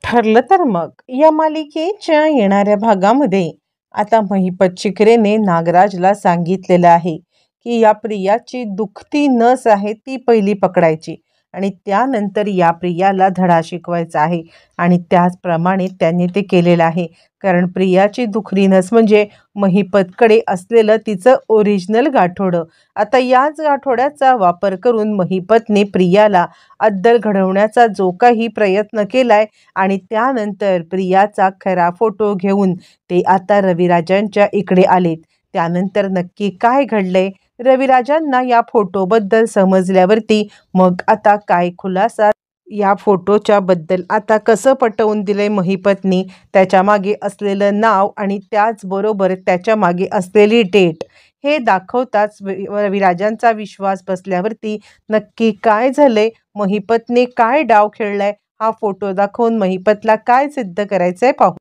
ठरलं तर मग या मालिकेच्या येणाऱ्या भागामध्ये आता महिपत शिकरेने नागराजला सांगितलेलं आहे की या प्रियाची दुखती नस आहे ती पहिली पकडायची आणि त्यानंतर या प्रियाला धडा शिकवायचा आहे. आणि त्याचप्रमाणे त्यांनी ते केलेलं आहे. कारण प्रियाची दुखरी नस म्हणजे महिपतकडे असलेलं तिचं ओरिजिनल गाठोडं. आता याच गाठोड्याचा वापर करून महिपतने प्रियाला अद्दल घडवण्याचा जो काही प्रयत्न केलाय आणि त्यानंतर प्रियाचा खरा फोटो घेऊन ते आता रविराजांच्या इकडे आलेत. त्यानंतर नक्की काय घडलंय, रविराजांना या फोटोबद्दल समजल्यावरती मग आता काय खुलासा, या फोटोच्या बद्दल आता कसं पटवून दिलंय महिपतनी, त्याच्या मागे असलेलं नाव आणि त्याचबरोबर त्याच्या मागे असलेली डेट हे दाखवताच रविराजांचा विश्वास बसल्यावरती नक्की काय झालंय, महिपतने काय डाव खेळलाय, हा फोटो दाखवून महिपतला काय सिद्ध करायचंय पाहू.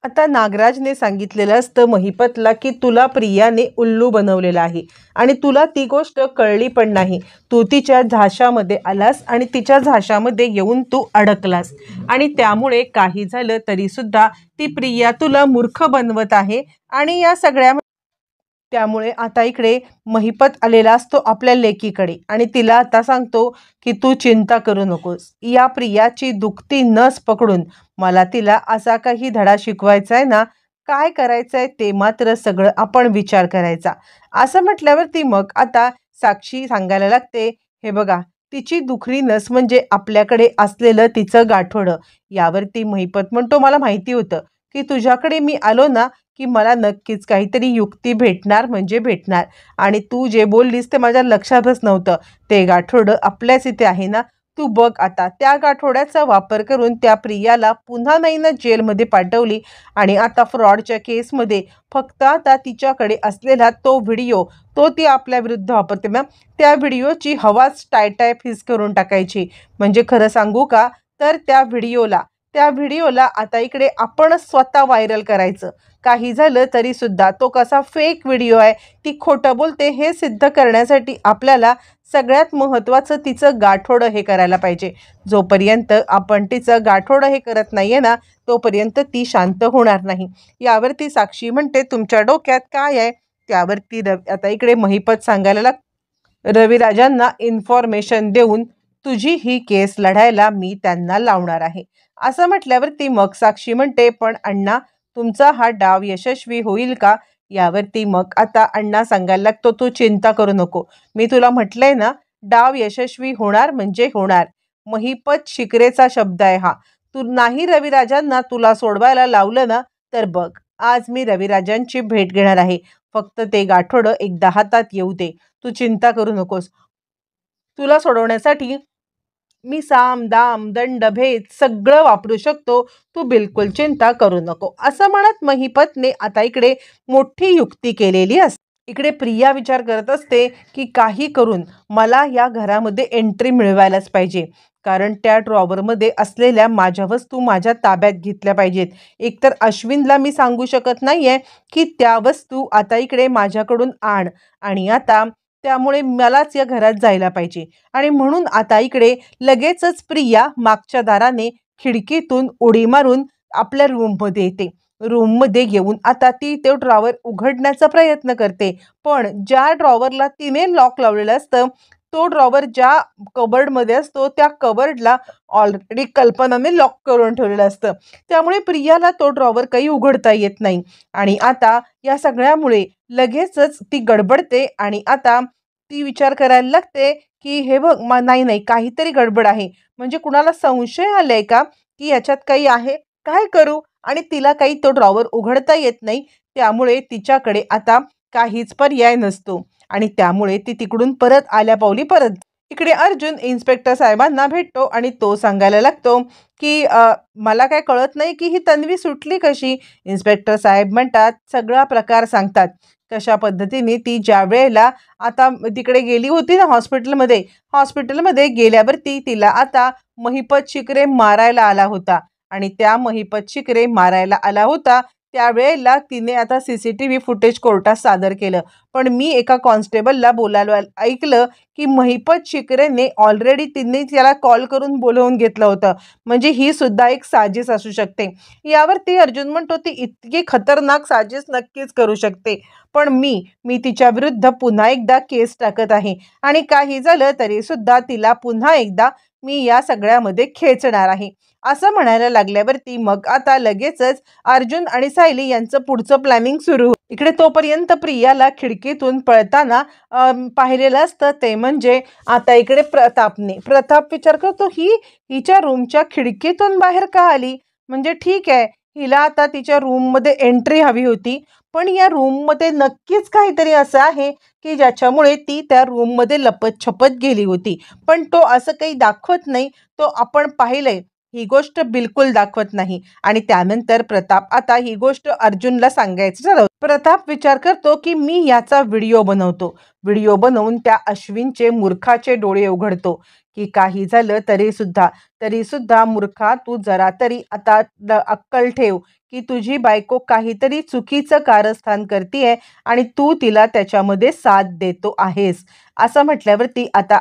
आता नागराजने सांगितलेलं असतं महिपतला की तुला प्रियाने उल्लू बनवलेलं आहे आणि तुला ती गोष्ट कळली पण नाही. तू तिच्या झाशामध्ये आलास आणि तिच्या झाशामध्ये येऊन तू अडकलास आणि त्यामुळे काही झालं तरी सुद्धा ती प्रिया तुला मूर्ख बनवत आहे. आणि या सगळ्या त्यामुळे आता इकडे महिपत आलेला असतो आपल्या लेकीकडे आणि तिला आता सांगतो की तू चिंता करू नकोस, या प्रियाची दुखती नस पकडून मला तिला असा काही धडा शिकवायचा आहे ना, काय करायचंय ते मात्र सगळं आपण विचार करायचा. असं म्हटल्यावरती मग आता साक्षी सांगायला लागते, हे बघा तिची दुखरी नस म्हणजे आपल्याकडे असलेलं तिचं गाठोडं. यावरती महिपत म्हणतो, मला माहिती होतं की तुझ्याकडे मी आलो ना की मला नक्कीच काहीतरी युक्ती भेटणार म्हणजे भेटणार. आणि तू जे बोललीस ते माझ्या लक्षातच नव्हतं. ते गाठोडं आपल्याच इथे आहे ना, तू बघ आता त्या गाठोड्याचा वापर करून त्या प्रियाला पुन्हा नाहीनं जेलमध्ये पाठवली आणि आता फ्रॉडच्या केसमध्ये फक्त आता तिच्याकडे असलेला तो व्हिडिओ तो ती आपल्या विरुद्ध वापरते ना, त्या व्हिडिओची हवाच टाय फिस करून टाकायची. म्हणजे खरं सांगू का, तर त्या व्हिडिओला आता इकडे आपणच स्वतः व्हायरल करायचं. काही झालं तरी सुद्धा तो कसा फेक व्हिडिओ आहे, ती खोटं बोलते हे सिद्ध करण्यासाठी आपल्याला सगळ्यात महत्त्वाचं तिचं गाठोडं हे करायला पाहिजे. जोपर्यंत आपण तिचं गाठोडं हे करत नाहीये ना, तोपर्यंत ती शांत होणार नाही. यावरती साक्षी म्हणते, तुमच्या डोक्यात काय आहे. त्यावरती आता इकडे महिपत सांगायला रविराजांना इन्फॉर्मेशन देऊन तुझी ही केस लढायला मी त्यांना लावणार आहे. असं म्हटल्यावरती मग साक्षी म्हणते, पण अण्णा तुमचा हा डाव यशस्वी होईल का. यावरती मग आता अण्णा सांगायला लागतो, तू चिंता करू नको, मी तुला म्हटलंय ना डाव यशस्वी होणार म्हणजे होणार. महिपत शिकरेचा शब्द आहे हा. तू नाही रविराजांना तुला सोडवायला लावलं ना, तर बघ आज मी रविराजांची भेट घेणार आहे. फक्त ते गाठोडं एकदा हातात येऊ दे, तू चिंता करू नकोस. तुला सोडवण्यासाठी मी साम दाम दंड भेद सगळं वापरू शकतो, तू बिलकुल चिंता करू नको. असं म्हणत महिपतने आता इकडे मोठी युक्ती केलेली असते. इकडे प्रिया विचार करत असते की काही करून मला या घरामध्ये एंट्री मिळवायलाच पाहिजे. कारण त्या ड्रॉवरमध्ये असलेल्या माझ्या वस्तू माझ्या ताब्यात घेतल्या पाहिजेत. एकतर अश्विनला मी सांगू शकत नाहीये की त्या वस्तू आता इकडे माझ्याकडून आण आणि आता त्यामुळे मलाच या घरात जायला पाहिजे. आणि म्हणून आता इकडे लगेचच प्रिया मागच्या दाराने खिडकीतून उडी मारून आपल्या रूममध्ये येते. रूममध्ये येऊन आता ती तो ड्रॉवर उघडण्याचा प्रयत्न करते. पण ज्या ड्रॉवरला तिने लॉक लावलेलं असतं, तो ड्रॉवर ज्या कबर्डमध्ये असतो त्या कबर्डला ऑलरेडी कल्पनाने लॉक करून ठेवलेलं असतं. त्यामुळे प्रियाला तो ड्रॉवर काही उघडता येत नाही. आणि आता या सगळ्यामुळे लगेचच ती गडबडते आणि आता ती विचार करायला लागते की हे बघ नाही नाही काहीतरी गडबड आहे. म्हणजे कुणाला संशय आलाय का की याच्यात काही आहे, काय करू. आणि तिला काही तो ड्रॉवर उघडता येत नाही. त्यामुळे तिच्याकडे आता काहीच पर्याय नसतो आणि त्यामुळे ती तिकडून परत आल्या पावली परत इकडे अर्जुन इन्स्पेक्टर साहेबांना भेटतो आणि तो सांगायला लागतो की मला काय कळत नाही की ही तन्वी सुटली कशी. इन्स्पेक्टर साहेब म्हणतात, सगळा प्रकार सांगतात कशा पद्धतीने ती ज्या वेळेला आता तिकडे गेली होती ना हॉस्पिटलमध्ये गेल्यावरती तिला आता महिपत शिकरे मारायला आला होता आणि त्या महिपत शिकरे मारायला आला होता त्यावेळेला तिने आता CCTV फुटेज कोर्टात सादर केलं. पण मी एका कॉन्स्टेबलला बोलायला ऐकलं की महिपत शिकरेने ऑलरेडी तिने त्याला कॉल करून बोलवून घेतलं होतं, म्हणजे ही सुद्धा एक साजिश असू शकते. यावरती अर्जुन म्हणतो ती इतकी खतरनाक साजिश नक्कीच करू शकते, पण मी तिच्या विरुद्ध पुन्हा एकदा केस टाकत आहे आणि काही झालं तरी सुद्धा तिला पुन्हा एकदा मी या सगळ्यामध्ये खेचणार आहे असं म्हणायला लागल्यावरती मग आता लगेचच अर्जुन आणि सायली यांचं पुढचं प्लॅनिंग सुरू. इकडे तोपर्यंत प्रियाला खिडकीतून पळताना पाहिलेलं असतं. ते म्हणजे आता इकडे प्रताप विचार करतो ही हिच्या रूमच्या खिडकीतून बाहेर का आली, म्हणजे ठीक आहे हिला आता तिच्या रूममध्ये एंट्री हवी होती, पण या रूममध्ये नक्कीच काहीतरी असं आहे की ज्याच्यामुळे ती त्या रूममध्ये लपत छपत गेली होती, पण तो असं काही दाखवत नाही. तो आपण पाहिलंय ही गोष्ट बिलकुल दाखवत नाही. आणि त्यानंतर प्रताप आता ही गोष्ट अर्जुनला सांगायचं ठरवतो. प्रताप विचार करतो की मी याचा व्हिडिओ बनवतो, व्हिडिओ बनवून त्या अश्विनचे मूर्खाचे डोळे उघडतो की काही झालं तरी सुद्धा मूर्खा तू जरा तरी आता अक्कल ठेव की तुझी बायको काहीतरी चुकीचं कारस्थान करतीये आणि तू तिला त्याच्यामध्ये साथ देतो आहेस. असं म्हटल्यावरती आता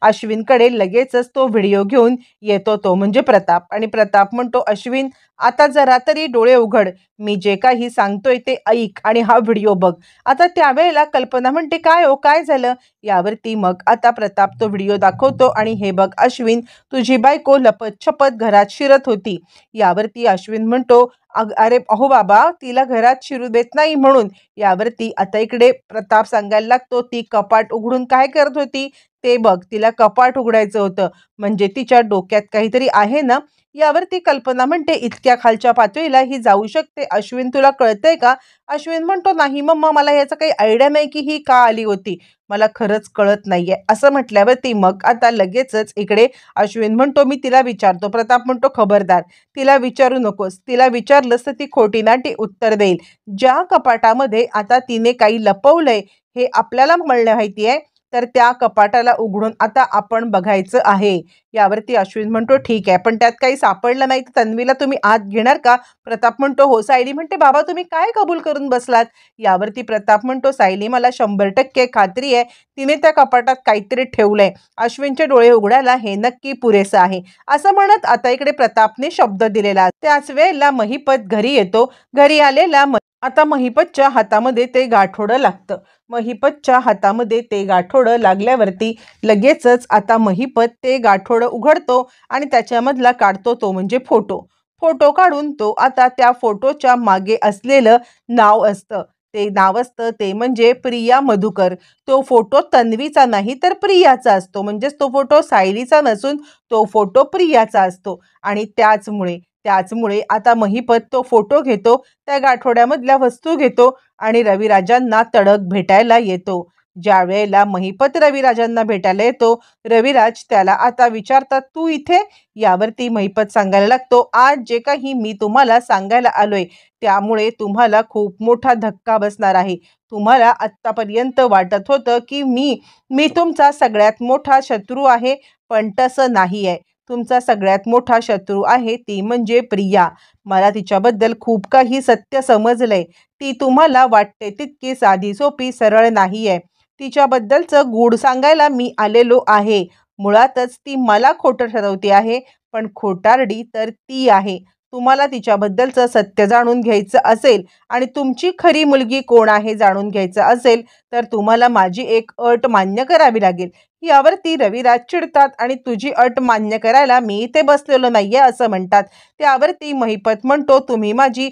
अश्विनकडे लगेचच तो व्हिडिओ घेऊन येतो, तो म्हणजे प्रताप. आणि प्रताप म्हणतो अश्विन आता जरा तरी डोळे उघड, मी जे काही सांगतोय ते ऐक आणि हा व्हिडिओ बघ. आता त्यावेळेला कल्पना म्हणते काय हो काय झालं. यावरती मग आता प्रताप तो व्हिडिओ दाखवतो आणि हे बघ अश्विन तुझी बायको लपत छपत घरात शिरत होती. यावरती अश्विन म्हणतो अरे अहो बाबा तिला घरात शिरू देत नाही म्हणून. यावरती आता इकडे प्रताप सांगायला लागतो ती कपाट उघडून काय करत होती ते बघ, तिला कपाट उघडायचं होतं, म्हणजे तिच्या डोक्यात काहीतरी आहे ना. यावरती कल्पना म्हणते इतक्या खालच्या पातळीला ही जाऊ शकते अश्विन, तुला कळतंय का. अश्विन म्हणतो नाही मम्मा मला याचा काही आयडिया नाही की ही का आली होती, मला खरंच कळत नाहीये. असं म्हटल्यावरती मग आता लगेचच इकडे अश्विन म्हणतो मी तिला विचारतो. प्रताप म्हणतो खबरदार तिला विचारू नकोस, तिला विचारलंस तर ती खोटी नाटी उत्तर देईल. ज्या कपाटामध्ये आता तिने काही लपवलंय हे आपल्याला माहिती आहे, तर त्या कपाटाला उघडून आता आपण बघायचं आहे. यावरती अश्विन म्हणतो ठीक आहे, पण त्यात काही सापडलं नाही तर तन्वीला तुम्ही आत घेणार का. प्रताप म्हणतो हो. सायली म्हणते बाबा तुम्ही काय कबूल करून बसलात. यावरती प्रताप म्हणतो सायली मला 100% खात्री आहे तिने त्या कपाटात काहीतरी ठेवलंय, अश्विनचे डोळे उघडायला हे नक्की पुरेसं आहे. असं म्हणत आता इकडे प्रतापने शब्द दिलेला. त्याच वेळेला महिपत घरी येतो. घरी आलेला आता महिपतच्या हातामध्ये ते गाठोडं लागतं. महिपतच्या हातामध्ये ते गाठोडं लागल्यावरती लगेचच आता महिपत ते गाठोडं उघडतो आणि त्याच्यामधला काढतो तो म्हणजे फोटो काढून तो आता त्या फोटोच्या मागे असलेलं नाव असतं, ते नाव असतं ते म्हणजे प्रिया मधुकर. तो फोटो तन्वीचा नाही तर प्रियाचा असतो, म्हणजेच तो फोटो सायलीचा नसून तो फोटो प्रियाचा असतो. आणि त्याचमुळे आता महिपत तो फोटो घेतो, त्या गाठोड्यामधल्या वस्तू घेतो आणि रविराजांना तडक भेटायला येतो. ज्या वेळेला महिपत रविराजांना भेटायला येतो, रविराज त्याला आता विचारतात तू इथे. यावरती महिपत सांगायला लागतो आज जे काही मी तुम्हाला सांगायला आलोय त्यामुळे तुम्हाला खूप मोठा धक्का बसणार आहे. तुम्हाला आत्तापर्यंत वाटत होतं की मी तुमचा सगळ्यात मोठा शत्रू आहे, पण तसं नाही आहे. तुमचा सगळ्यात मोठा शत्रू आहे ती म्हणजे प्रिया. मला तिच्याबद्दल खूप काही सत्य समजलंय. ती तुम्हाला वाटते तितकी साधी सोपी सरळ नाहीये. तिच्याबद्दलचं गूढ सांगायला मी आलेलो आहे. मुळातच ती मला खोटं ठरवते आहे, पण खोटारडी तर ती आहे. तुम्हाला तिच्याबद्दलचं सत्य जाणून घ्यायचं असेल आणि तुमची खरी मुलगी कोण आहे जाणून घ्यायचं असेल तर तुम्हाला माझी एक अट मान्य करावी लागेल. यावरती रविराज चिडतात आणि तुझी अट मान्य करायला मी इथे बसलेलो नाहीये असं म्हणतात. त्यावरती महिपत म्हणतो तुम्ही माझी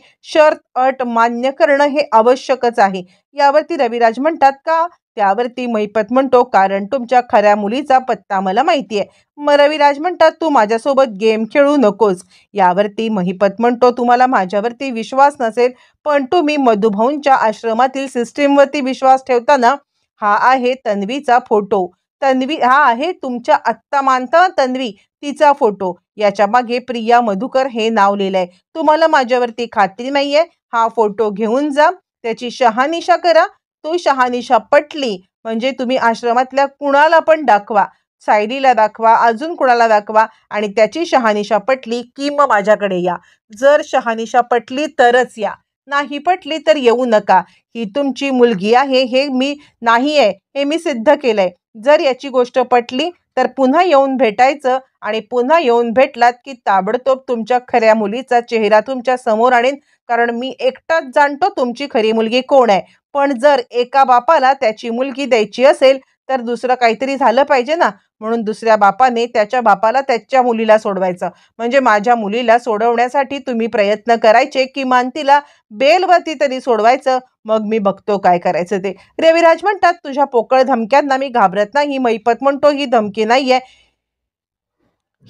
अट मान्य करणं हे आवश्यकच आहे. यावरती रविराज म्हणतात का. त्यावरती महिपत म्हणतो कारण तुमच्या खऱ्या मुलीचा पत्ता मला माहितीये. रविराज म्हणतात तू माझ्यासोबत गेम खेळू नकोस. यावरती महिपत म्हणतो तुम्हाला माझ्यावरती विश्वास नसेल, पण तुम्ही मधुभाऊंच्या आश्रमातील सिस्टीमवरती विश्वास ठेवताना. हा आहे तन्वीचा फोटो. हा आहे तुमच्या आत्ता मानता तन्वी तिचा फोटो. याच्या मागे प्रिया मधुकर हे नाव लिहिलंय. तुम्हाला माझ्यावरती खात्री नाहीये. हा फोटो घेऊन जा, त्याची शहानिशा करा. तो शहानिशा पटली म्हणजे तुम्ही आश्रमातल्या कुणाला पण दाखवा, सायलीला दाखवा, अजून कुणाला दाखवा आणि त्याची शहानिशा पटली की मग माझ्याकडे या. जर शहानिशा पटली तरच या, नाही पटली तर येऊ नका. ही तुमची मुलगी आहे हे मी नाही आहे हे मी सिद्ध केलंय. जर याची गोष्ट पटली तर पुन्हा येऊन भेटायचं आणि पुन्हा येऊन भेटलात की ताबडतोब तुमच्या खऱ्या मुलीचा चेहरा तुमच्या समोर आणेन, कारण मी एकटाच जाणतो तुमची खरी मुलगी कोण आहे. पण जर एका बापाला त्याची मुलगी द्यायची असेल तर दुसरं काहीतरी झालं पाहिजे ना, म्हणून दुसऱ्या बापाने त्याच्या बापाला त्याच्या मुलीला सोडवायचं. म्हणजे माझ्या मुलीला सोडवण्यासाठी तुम्ही प्रयत्न करायचे, किमान तिला बेलवरती तरी सोडवायचं. मग मी बघतो काय करायचं ते. रविराज म्हणतात, तुझ्या पोकळ धमक्यांना मी घाबरत नाही. महिपत म्हणतो, ही धमकी नाहीये,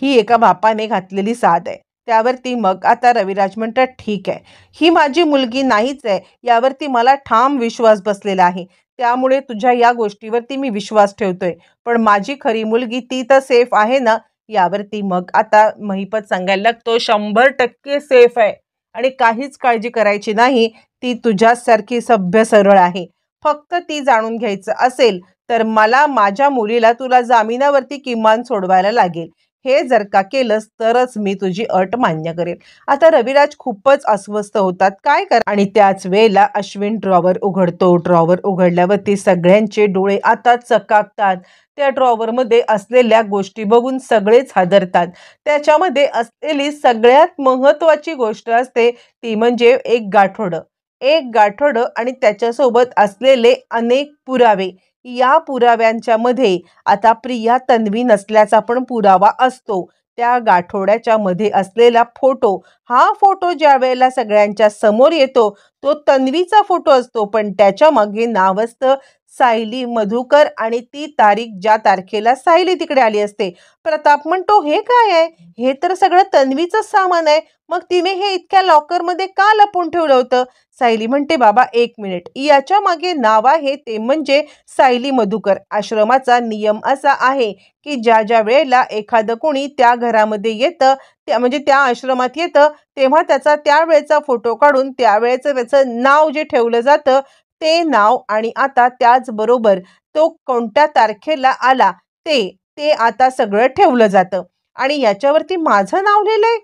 ही एका बापाने घातलेली साथ आहे. त्यावरती मग आता रविराज म्हणतात, ठीक आहे, ही माझी मुलगी नाहीच आहे यावरती मला ठाम विश्वास बसलेला आहे. त्यामुळे तुझ्या या गोष्टीवरती मी विश्वास ठेवतोय. पण माझी खरी मुलगी ती तर सेफ आहे ना? यावरती मग आता महिपत सांगायला लागतो, 100% सेफ आहे आणि काहीच काळजी करायची नाही. ती तुझ्यासारखी सभ्य सरळ आहे. फक्त ती जाणून घ्यायचं असेल तर मला माझ्या मुलीला तुला जामिनावरती किमान सोडवायला लागेल. हे जर का केलंस तरच मी तुझी अट मान्य करेल. आता रविराज खूपच अस्वस्थ होतात, काय कर. आणि त्याच वेळेला अश्विन ड्रॉवर उघडतो. ड्रॉवर उघडल्यावरती सगळ्यांचे डोळे आता चकाकतात. त्या ड्रॉवरमध्ये असलेल्या गोष्टी बघून सगळेच हादरतात. त्याच्यामध्ये असलेली सगळ्यात महत्त्वाची गोष्ट असते ती म्हणजे एक गाठोडं. एक गाठोडं आणि त्याच्यासोबत असलेले अनेक पुरावे. या पुराव्यांच्या मध्ये आता प्रिया तन्वी नसल्याचा पण पुरावा असतो. त्या गाठोड्याच्या मध्ये असलेला फोटो, हा फोटो ज्या वेळेला सगळ्यांच्या समोर येतो तो तन्वीचा फोटो असतो, पण त्याच्या मागे नाव असतं सायली मधुकर आणि ती तारीख ज्या तारखेला सायली तिकडे आली असते. प्रताप म्हणतो, हे काय आहे? हे तर सगळं तन्वीचं सामान आहे. मग तिने हे इतक्या लॉकरमध्ये का लपवून ठेवलं होतं? सायली म्हणते, बाबा एक मिनिट, याच्या मागे नाव आहे ते म्हणजे सायली मधुकर. आश्रमाचा नियम असा आहे की ज्या ज्या वेळेला एखादं कोणी त्या घरामध्ये येतं, त्या म्हणजे त्या आश्रमात येतं, तेव्हा त्याचा त्यावेळेचा फोटो काढून त्यावेळेचं त्याचं नाव जे ठेवलं जातं ते नाव आणि आता त्याचबरोबर तो कोणत्या तारखेला आला ते ते आता सगळं ठेवलं जातं. आणि याच्यावरती माझं नाव लिहिलंय,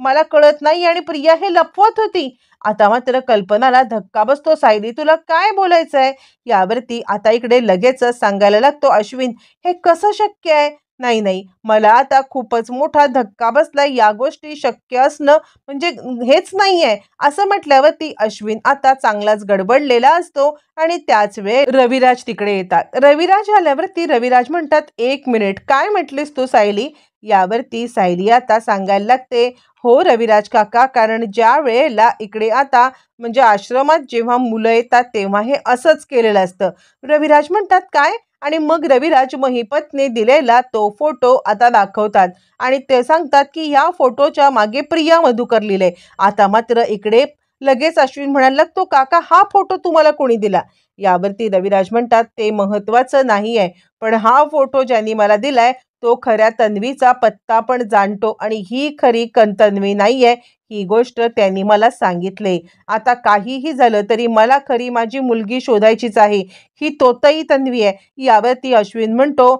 मला कळत नाही आणि प्रिया हे लपवत होती. आता मात्र कल्पनाला धक्का बसतो. सायली, तुला काय बोलायचं आहे? यावरती आता इकडे लगेचच सांगायला लागतो अश्विन, हे कसं शक्य आहे? नाही नाही, मला आता खूपच मोठा धक्का बसलाय. या गोष्टी शक्य असणं म्हणजे हेच नाहीये. असं म्हटल्यावरती अश्विन आता चांगलाच गडबडलेला असतो आणि त्याच वेळ रविराज तिकडे येतात. रविराज आल्यावरती रविराज म्हणतात, एक मिनिट, काय म्हटलीस तू सायली? यावरती सायली आता सांगायला लागते, हो रविराज काका, कारण ज्या वेळेला इकडे आता म्हणजे आश्रमात जेव्हा मुलं येतात तेव्हा हे असंच केलेलं असतं. रविराज म्हणतात, काय? आणि मग रविराज महिपतने दिलेला तो फोटो आता दाखवतात आणि ते सांगतात की या फोटोच्या मागे प्रिया मधुकर लिहिले. आता मात्र इकडे लगेच अश्विन म्हणायला लागतो, काका हा फोटो तुम्हाला कोणी दिला? यावरती रविराज म्हणतात, ते महत्वाचं नाही आहे, पण हा फोटो ज्यांनी मला दिलाय तो खऱ्या तन्वीचा पत्ता पण जाणतो आणि ही खरी तन्वी नाहीये, ही गोष्ट त्यांनी मला सांगितले. आता काहीही झालं तरी मला खरी माझी मुलगी शोधायचीच आहे. ही तोतई तन्वी आहे. यावरती अश्विन म्हणतो,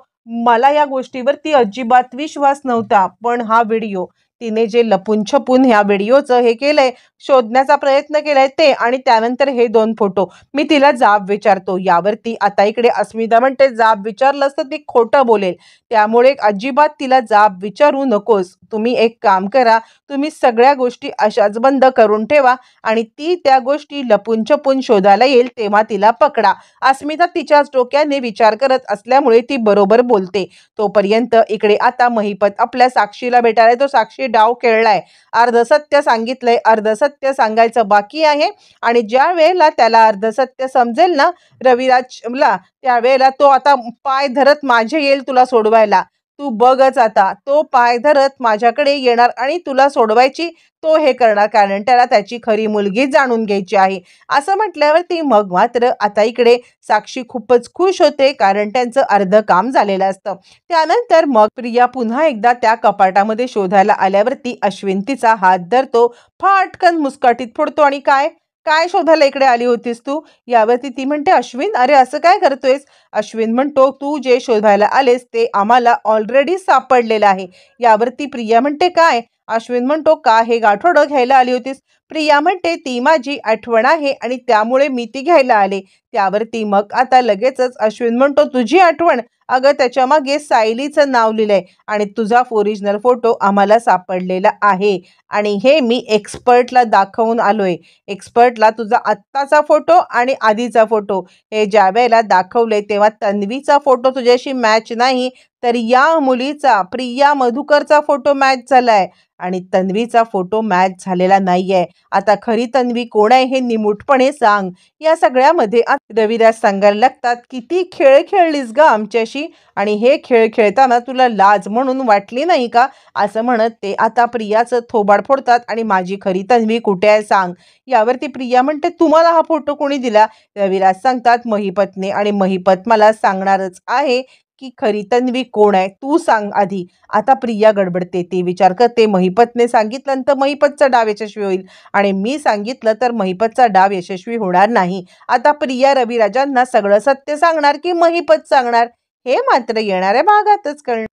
मला या गोष्टीवरती अजिबात विश्वास नव्हता, पण हा व्हिडिओ तिने जे लपून छपून ह्या व्हिडिओचं हे केलंय, शोधण्याचा प्रयत्न केलाय ते, आणि त्यानंतर हे 2 फोटो, मी तिला जाब विचारतो. यावरती आता इकडे अस्मिता म्हणते, जाब विचारलं असतं ती खोटं बोलेल, त्यामुळे अजिबात तिला जाब विचारू नकोस. तुम्ही एक काम करा, तुम्ही सगळ्या गोष्टी अशाच बंद करून ठेवा आणि ती त्या गोष्टी लपून छपून शोधायला येईल तेव्हा तिला पकडा. अस्मिता तिच्याच डोक्याने विचार करत असल्यामुळे ती बरोबर बोलते. तोपर्यंत इकडे आता महिपत आपल्या साक्षीला भेटायला तो साक्षी डाव खेळलाय. अर्ध सत्य सांगितलंय, अर्ध सत्य सांगायचं बाकी आहे आणि ज्या वेळेला त्याला अर्ध सत्य समजेल ना रविराजला, त्यावेळेला तो आता पाय धरत माझे येईल तुला सोडवायला. तू बघच आता, तो पाय धरत माझ्याकडे येणार आणि तुला सोडवायची तो हे करणार, कारण त्याला त्याची खरी मुलगी जाणून घ्यायची आहे. असं म्हटल्यावरती मग मात्र आता इकडे साक्षी खूपच खुश होते, कारण त्यांचं अर्ध काम झालेलं असतं. त्यानंतर मग प्रिया पुन्हा एकदा त्या कपाटामध्ये शोधायला आल्यावरती अश्विन तिचा हात धरतो, फाटकन मुस्काटीत फोडतो आणि काय काय शोधायला इकडे आली होतीस तू? यावरती ती म्हणते, अश्विन अरे असं काय करतोयस? अश्विन म्हणतो, तू जे शोधायला आलेस ते आम्हाला ऑलरेडी सापडलेलं आहे. यावरती प्रिया म्हणते, काय? अश्विन म्हणतो, का हे गाठोडं घ्यायला आली होतीस? प्रिया म्हणते ती माझी आठवण आहे आणि त्यामुळे मी ती घ्यायला आले. त्यावरती मग आता लगेचच अश्विन म्हणतो तुझी आठवण? अगं त्याच्या मागे सायलीचं नाव लिहिलंय आणि तुझा ओरिजिनल फोटो आम्हाला सापडलेला आहे आणि हे मी एक्सपर्टला दाखवून आलोय. एक्सपर्टला तुझा आत्ताचा फोटो आणि आधीचा फोटो हे ज्या वेळेला दाखवले तेव्हा तन्वीचा फोटो तुझ्याशी मॅच नाही, तर या मुलीचा प्रिया मधुकरचा फोटो मॅच झालाय आणि तन्वीचा फोटो मॅच झालेला नाहीये. आता खरी तन्वी कोण आहे हे निमूटपणे सांग. या सगळ्यामध्ये रविराज सांगायला लागतात, किती खेळ खेळलीस ग आमच्याशी आणि हे खेळ खेळताना तुला लाज म्हणून वाटली नाही का, असं म्हणत ते आता प्रियाचं थोबाड फोडतात आणि माझी खरी तन्वी कुठे आहे सांग. यावरती प्रिया म्हणते तुम्हाला हा फोटो कोणी दिला? रविराज सांगतात महिपतने आणि महिपत मला सांगणारच आहे की खरी तन्वी कोण आहे, तू सांग आधी. आता प्रिया गडबडते, ती विचार करते महिपतने सांगितलं तर महिपतचा डाव यशस्वी होईल आणि मी सांगितलं तर महिपतचा डाव यशस्वी होणार नाही. आता प्रिया रविराजांना सगळं सत्य सांगणार की महिपत सांगणार हे मात्र येणाऱ्या भागातच कळणार.